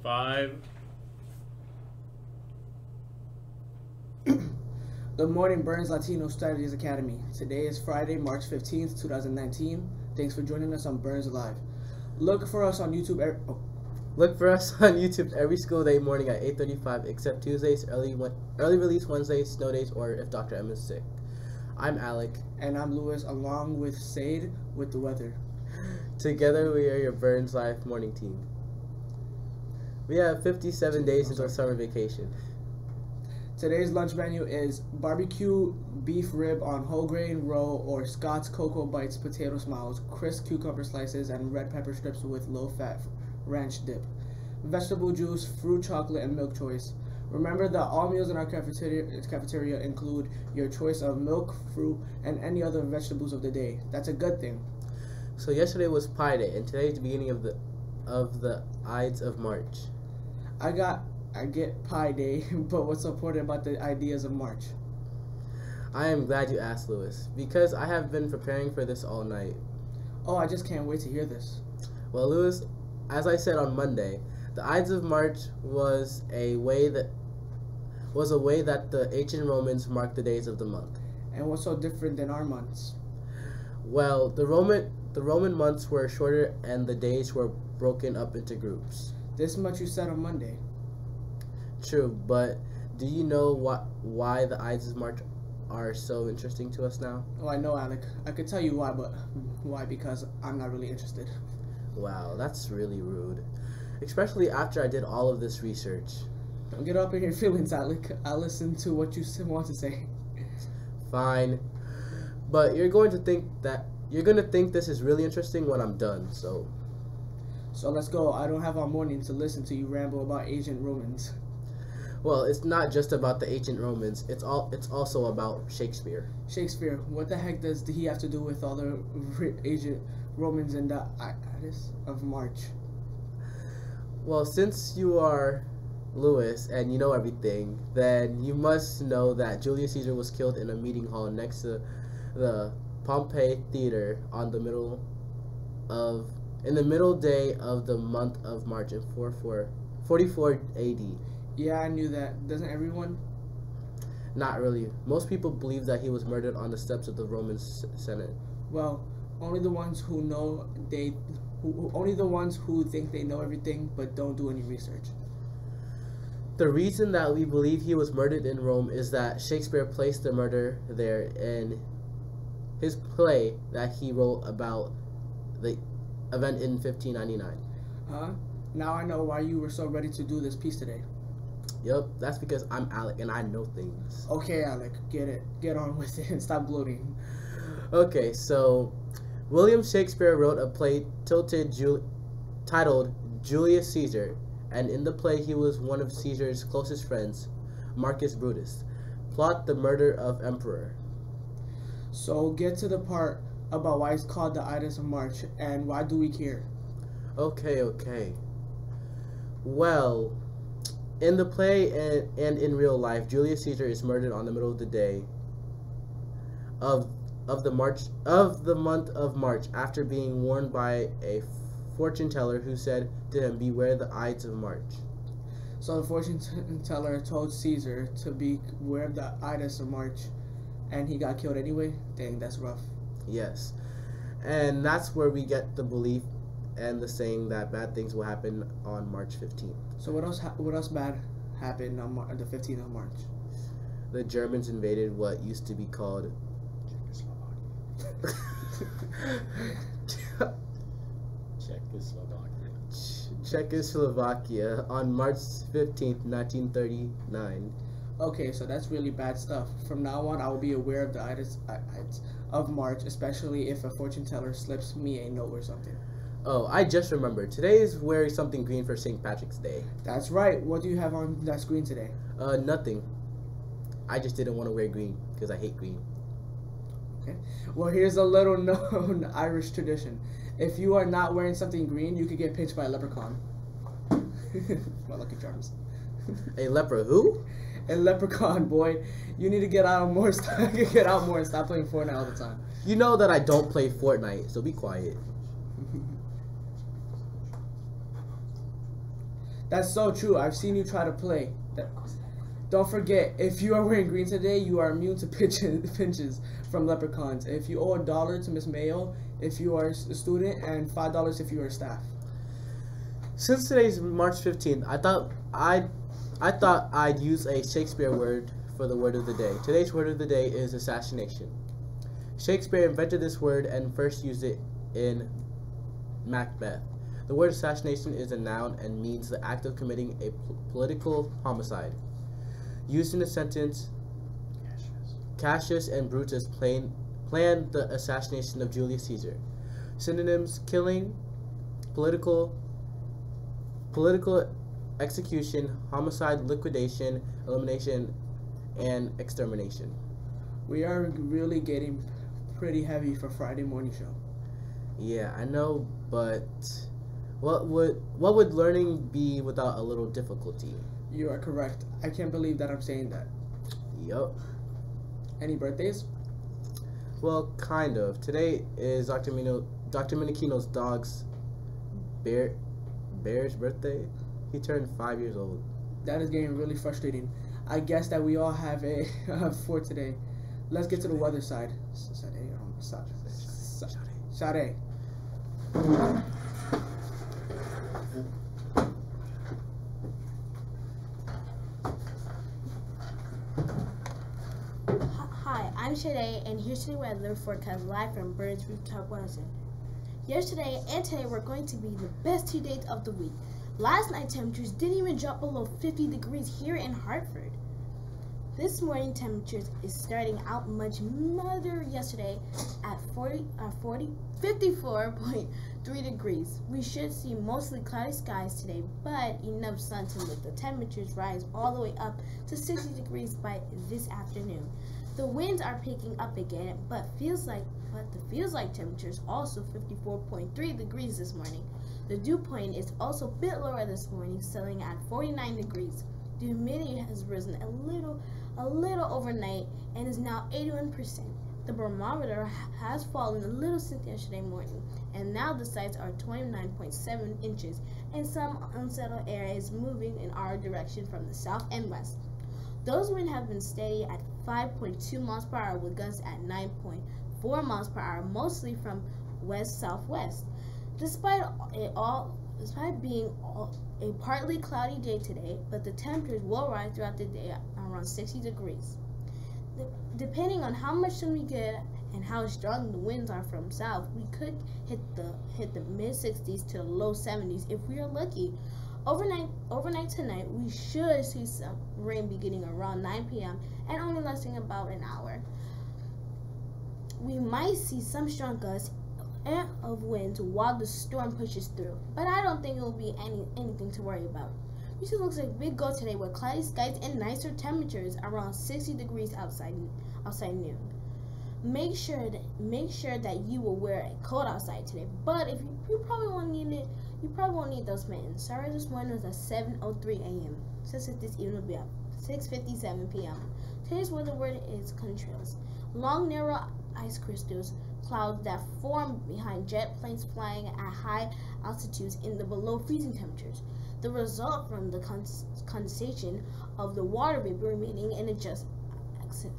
5. Good morning, Burns Latino Studies Academy. Today is Friday, March 15th, 2019. Thanks for joining us on Burns Live. Look for us on YouTube. Look for us on YouTube every school day morning at 8:35, except Tuesdays, early release Wednesdays, snow days, or if Dr. M is sick. I'm Alec. And I'm Lewis, along with Sade with the weather. Together we are your Burns Live morning team. We have 57 days until summer vacation. Today's lunch menu is barbecue beef rib on whole grain roll or Scott's Cocoa Bites potato smiles, crisp cucumber slices, and red pepper strips with low-fat ranch dip. Vegetable juice, fruit chocolate, and milk choice. Remember that all meals in our cafeteria include your choice of milk, fruit, and any other vegetables of the day. That's a good thing. So yesterday was Pie Day, and today is the beginning of the Ides of March. I get Pie Day, but what's so important about the ideas of March? I am glad you asked, Lewis, because I have been preparing for this all night. Oh, I just can't wait to hear this. Well, Lewis, as I said on Monday, the Ides of March was a way that the ancient Romans marked the days of the month. And what's so different than our months? Well, the Roman months were shorter and the days were broken up into groups. This much you said on Monday. True, but do you know why the Ides of March are so interesting to us now? Oh, I know, Alec. I could tell you why, but why? Because I'm not really interested. Wow, that's really rude. Especially after I did all of this research. Don't get up in your feelings, Alec. I'll listen to what you want to say. Fine. But you're going to think this is really interesting when I'm done, so let's go. I don't have all morning to listen to you ramble about ancient Romans. Well, it's not just about the ancient Romans. It's also about Shakespeare. Shakespeare. What the heck does he have to do with all the ancient Romans and the Ides of March? Well, since you are Lewis and you know everything, then you must know that Julius Caesar was killed in a meeting hall next to the Pompey Theater in the middle day of the month of March in 44 AD. Yeah, I knew that. Doesn't everyone? Not really. Most people believe that he was murdered on the steps of the Roman Senate. Well, only the ones who know only the ones who think they know everything but don't do any research. The reason that we believe he was murdered in Rome is that Shakespeare placed the murder there in his play that he wrote about the event in 1599. Huh? Now I know why you were so ready to do this piece today. Yup, that's because I'm Alec and I know things. Okay, Alec, get it. Get on with it and stop gloating. Okay, so William Shakespeare wrote a play titled Julius Caesar, and in the play he was one of Caesar's closest friends, Marcus Brutus, plot the murder of emperor. So get to the part about why it's called the Ides of March and why do we care? Okay. Well, in the play and in real life, Julius Caesar is murdered on the middle of the day of the month of March after being warned by a fortune teller who said to him, "Beware the Ides of March." So the fortune teller told Caesar to beware of the Ides of March, and he got killed anyway? Dang, that's rough. Yes, and that's where we get the belief and the saying that bad things will happen on March 15th. So what else bad happened on the 15th of March? The Germans invaded what used to be called Czechoslovakia on March 15th, 1939. Okay, so that's really bad stuff. From now on, I will be aware of the Ides of March, especially if a fortune teller slips me a note or something. Oh, I just remembered. Today is wearing something green for St. Patrick's Day. That's right. What do you have on that screen today? Nothing. I just didn't want to wear green because I hate green. Okay. Well, here's a little known Irish tradition. If you are not wearing something green, you could get pinched by a leprechaun. My lucky charms. A leper who? A leprechaun, boy. You need to get out more. Get out more and stop playing Fortnite all the time. You know that I don't play Fortnite, so be quiet. That's so true. I've seen you try to play. Don't forget, if you are wearing green today, you are immune to pinches from leprechauns. If you owe $1 to Miss Mayo if you are a student, and $5 if you are staff. Since today's March 15th, I thought I'd use a Shakespeare word for the word of the day. Today's word of the day is assassination. Shakespeare invented this word and first used it in Macbeth. The word assassination is a noun and means the act of committing a political homicide. Used in the sentence, Cassius and Brutus planned the assassination of Julius Caesar. Synonyms: killing, political execution, homicide, liquidation, elimination, and extermination. We are really getting pretty heavy for Friday morning show. Yeah, I know, but what would learning be without a little difficulty? You are correct. I can't believe that I'm saying that. Yup. Any birthdays? Well, kind of. Today is Dr. Minichino's dog's Bear's birthday. He turned 5 years old. That is getting really frustrating. I guess that we all have a for today. Let's get to the weather side. Sade. Hi, I'm Sade, and here's the weather forecast live from Burns Latino Studies. Yesterday and today were going to be the best 2 days of the week. Last night temperatures didn't even drop below 50 degrees here in Hartford. This morning temperatures is starting out much milder yesterday at 54.3 degrees. We should see mostly cloudy skies today, but enough sun to let the temperatures rise all the way up to 60 degrees by this afternoon. The winds are picking up again, but the feels like temperatures also 54.3 degrees this morning. The dew point is also a bit lower this morning, settling at 49 degrees. The humidity has risen a little overnight and is now 81%. The barometer has fallen a little since yesterday morning, and now the sights are 29.7 inches, and some unsettled air is moving in our direction from the south and west. Those winds have been steady at 5.2 miles per hour with gusts at 9.4 miles per hour, mostly from west-southwest. Despite being a partly cloudy day today, but the temperatures will rise throughout the day at around 60 degrees. Depending on how much sun we get and how strong the winds are from south, we could hit the mid-60s to the low 70s if we are lucky. Overnight tonight, we should see some rain beginning around 9 p.m. and only lasting about an hour. We might see some strong gusts of winds while the storm pushes through, but I don't think it will be anything to worry about. It looks like we go today with cloudy skies and nicer temperatures around 60 degrees outside noon. Make sure that you will wear a coat outside today, but if you probably won't need it. You probably won't need those mittens. Sorry, this morning was at 7:03 a.m. Since this evening will be at 6:57 p.m. Today's weather word is contrails. Long, narrow ice crystals, clouds that form behind jet planes flying at high altitudes in the below freezing temperatures. The result from the condensation of the water vapor remaining in a just exit.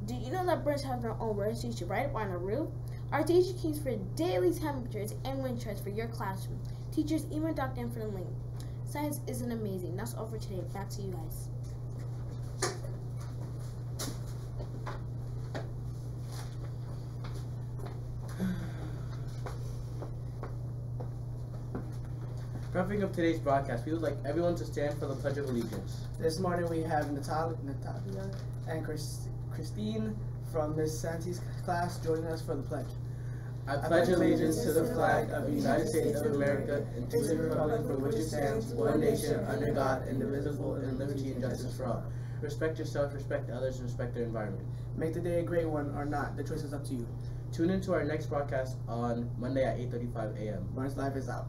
Do you know that birds have their own weather sheets right up on the roof? Our teacher keeps for daily temperatures and wind charts for your classroom. Teachers even docked in for the link. Science isn't amazing. That's all for today. Back to you guys. Wrapping up today's broadcast, we would like everyone to stand for the Pledge of Allegiance. This morning we have Natalia and Christine from Miss Santi's class joining us for the pledge. I pledge allegiance to the flag of the United States of America and to the republic for which it stands, one nation, under God, indivisible, and liberty and justice for all. Respect yourself, respect others, and respect their environment. Make the day a great one or not. The choice is up to you. Tune in to our next broadcast on Monday at 8:35 a.m. Burns Live is out.